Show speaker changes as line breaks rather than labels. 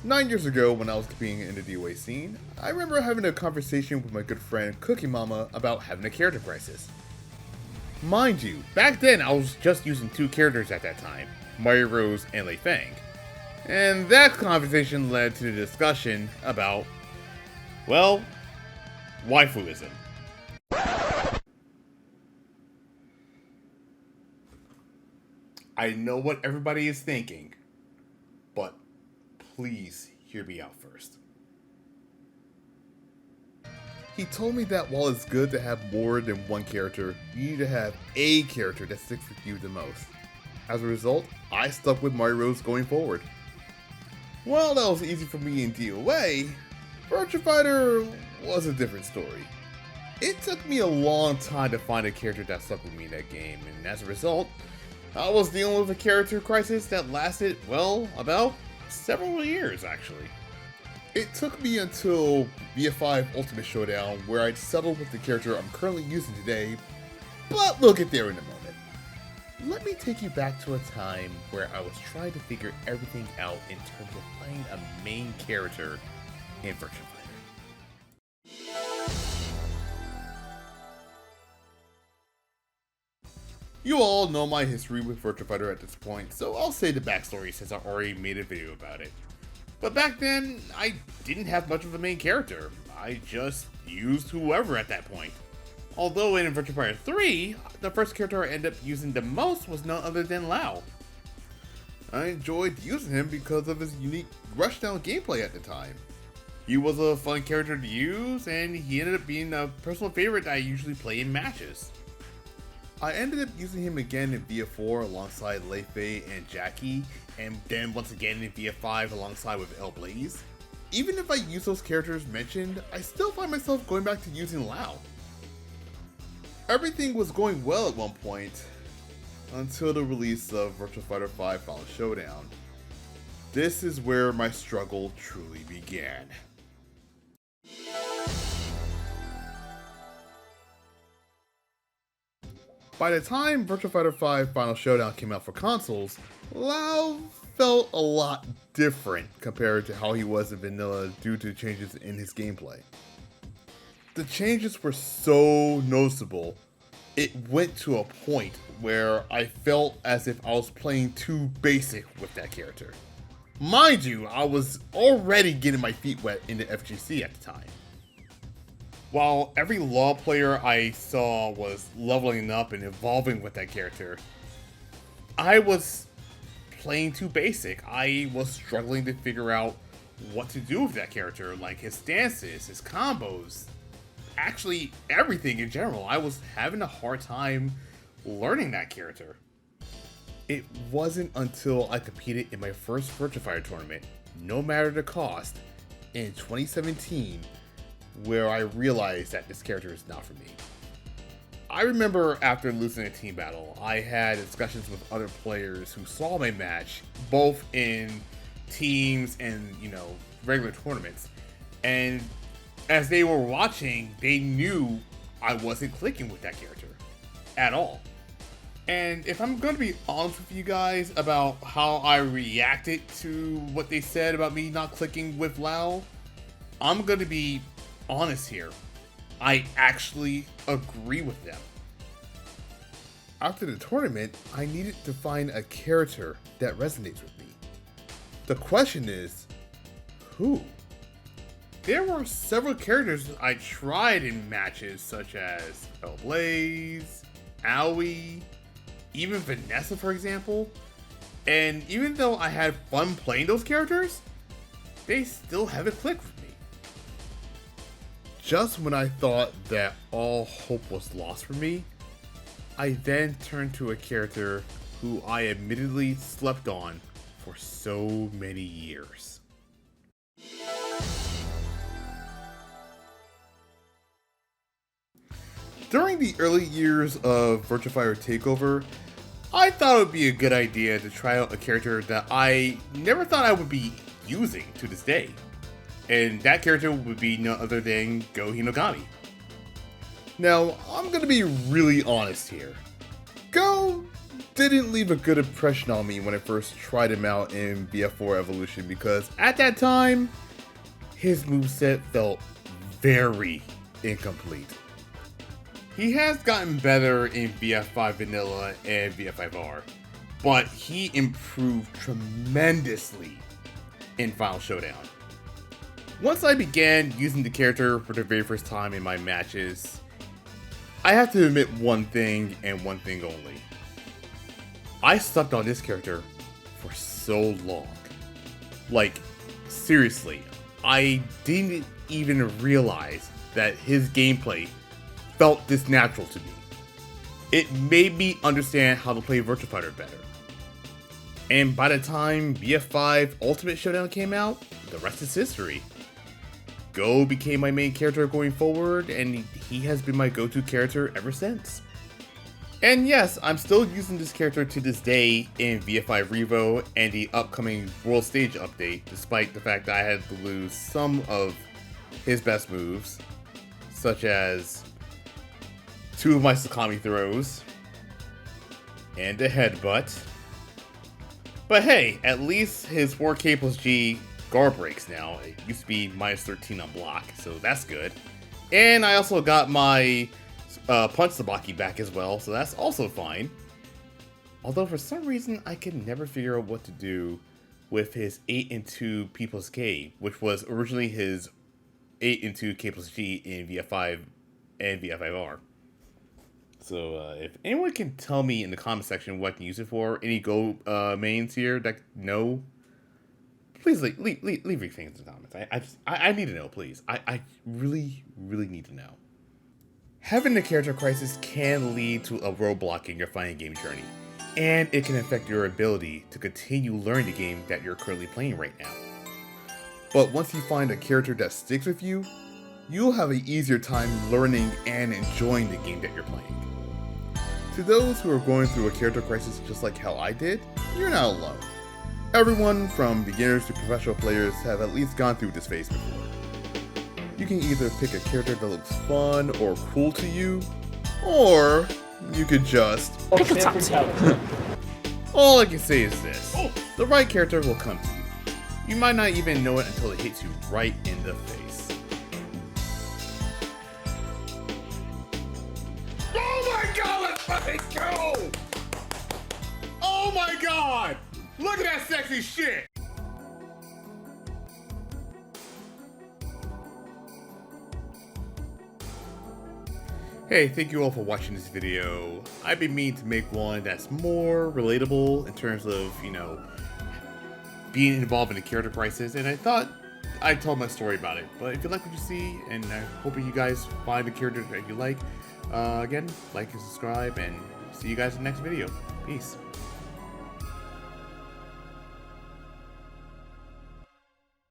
9 years ago, when I was competing in the DOA scene, I remember having a conversation with my good friend Cookie Mama about having a character crisis. Mind you, back then I was just using 2 characters at that time, Mario Rose and Lei Fang. And that conversation led to the discussion about, well, waifuism. I know what everybody is thinking, but please hear me out first. He told me that while it's good to have more than one character, you need to have a character that sticks with you the most. As a result, I stuck with Mario Rose going forward. While that was easy for me in DOA, Virtua Fighter was a different story. It took me a long time to find a character that stuck with me in that game, and as a result, I was dealing with a character crisis that lasted, well, about several years actually. It took me until VF5 Ultimate Showdown where I'd settled with the character I'm currently using today, but we'll get there in a moment. Let me take you back to a time where I was trying to figure everything out in terms of playing a main character in Virtua Fighter. You all know my history with Virtua Fighter at this point, so I'll say the backstory since I already made a video about it. But back then, I didn't have much of a main character. I just used whoever at that point. Although in Virtua Fighter 3, the first character I ended up using the most was none other than Lau. I enjoyed using him because of his unique rushdown gameplay at the time. He was a fun character to use, and he ended up being a personal favorite that I usually play in matches. I ended up using him again in VF4 alongside Lei Fei and Jackie, and then once again in VF5 alongside with El Blaze. Even if I use those characters mentioned, I still find myself going back to using Lau. Everything was going well at one point, until the release of Virtua Fighter 5 Final Showdown. This is where my struggle truly began. By the time Virtua Fighter 5 Final Showdown came out for consoles, Lau felt a lot different compared to how he was in vanilla due to changes in his gameplay. The changes were so noticeable, it went to a point where I felt as if I was playing too basic with that character. Mind you, I was already getting my feet wet in the FGC at the time. While every LoL player I saw was leveling up and evolving with that character, I was playing too basic. I was struggling to figure out what to do with that character, like his stances, his combos, actually everything in general. I was having a hard time learning that character. It wasn't until I competed in my first Virtua Fighter tournament, no matter the cost, in 2017, where I realized that this character is not for me. I remember after losing a team battle, I had discussions with other players who saw my match, both in teams and, regular tournaments. And as they were watching, they knew I wasn't clicking with that character at all. And if I'm going to be honest with you guys about how I reacted to what they said about me not clicking with Lau, I'm going to be honest here. I actually agree with them. After the tournament, I needed to find a character that resonates with me. The question is, who? There were several characters I tried in matches such as El Blaze, Aoi, even Vanessa for example, and even though I had fun playing those characters, they still haven't clicked with me. Just when I thought that all hope was lost for me, I then turned to a character who I admittedly slept on for so many years. During the early years of Virtua Fighter Takeover, I thought it would be a good idea to try out a character that I never thought I would be using to this day. And that character would be none other than Go Hinogami. Now, I'm gonna be really honest here. Go didn't leave a good impression on me when I first tried him out in VF4 Evolution, because at that time, his moveset felt very incomplete. He has gotten better in VF5 Vanilla and VF5R, but he improved tremendously in Final Showdown. Once I began using the character for the very first time in my matches, I have to admit one thing and one thing only. I sucked on this character for so long. Like, seriously, I didn't even realize that his gameplay felt this natural to me. It made me understand how to play Virtua Fighter better. And by the time VF5 Ultimate Showdown came out, the rest is history. Go became my main character going forward, and he has been my go-to character ever since. And yes, I'm still using this character to this day in VF5 R.E.V.O. and the upcoming World Stage update, despite the fact that I had to lose some of his best moves, such as 2 of my Sakami throws, and a headbutt. But hey, at least his 4K plus G guard breaks now. It used to be minus 13 on block, so that's good. And I also got my punch Sabaki back as well, so that's also fine. Although for some reason I can never figure out what to do with his 8 and 2 P plus K, which was originally his 8 and 2 K plus G in VF5 and VF5R. So if anyone can tell me in the comment section what I can use it for, any Go mains here that know, please leave your things in the comments. I need to know, please. I really need to know. Having a character crisis can lead to a roadblock in your fighting game journey, and it can affect your ability to continue learning the game that you're currently playing right now. But once you find a character that sticks with you, you'll have an easier time learning and enjoying the game that you're playing. To those who are going through a character crisis just like how I did, you're not alone. Everyone from beginners to professional players have at least gone through this phase before. You can either pick a character that looks fun or cool to you, or you could just pick a top. All I can say is this: the right character will come to you. You might not even know it until it hits you right in the face. Oh my god, let's fucking go! Oh my god! Look at that sexy shit! Hey, thank you all for watching this video. I've been meaning to make one that's more relatable in terms of, you know, being involved in a character crisis, and I thought I'd tell my story about it. But if you like what you see, and I'm hoping you guys find a character that you like, again, like and subscribe, and see you guys in the next video. Peace.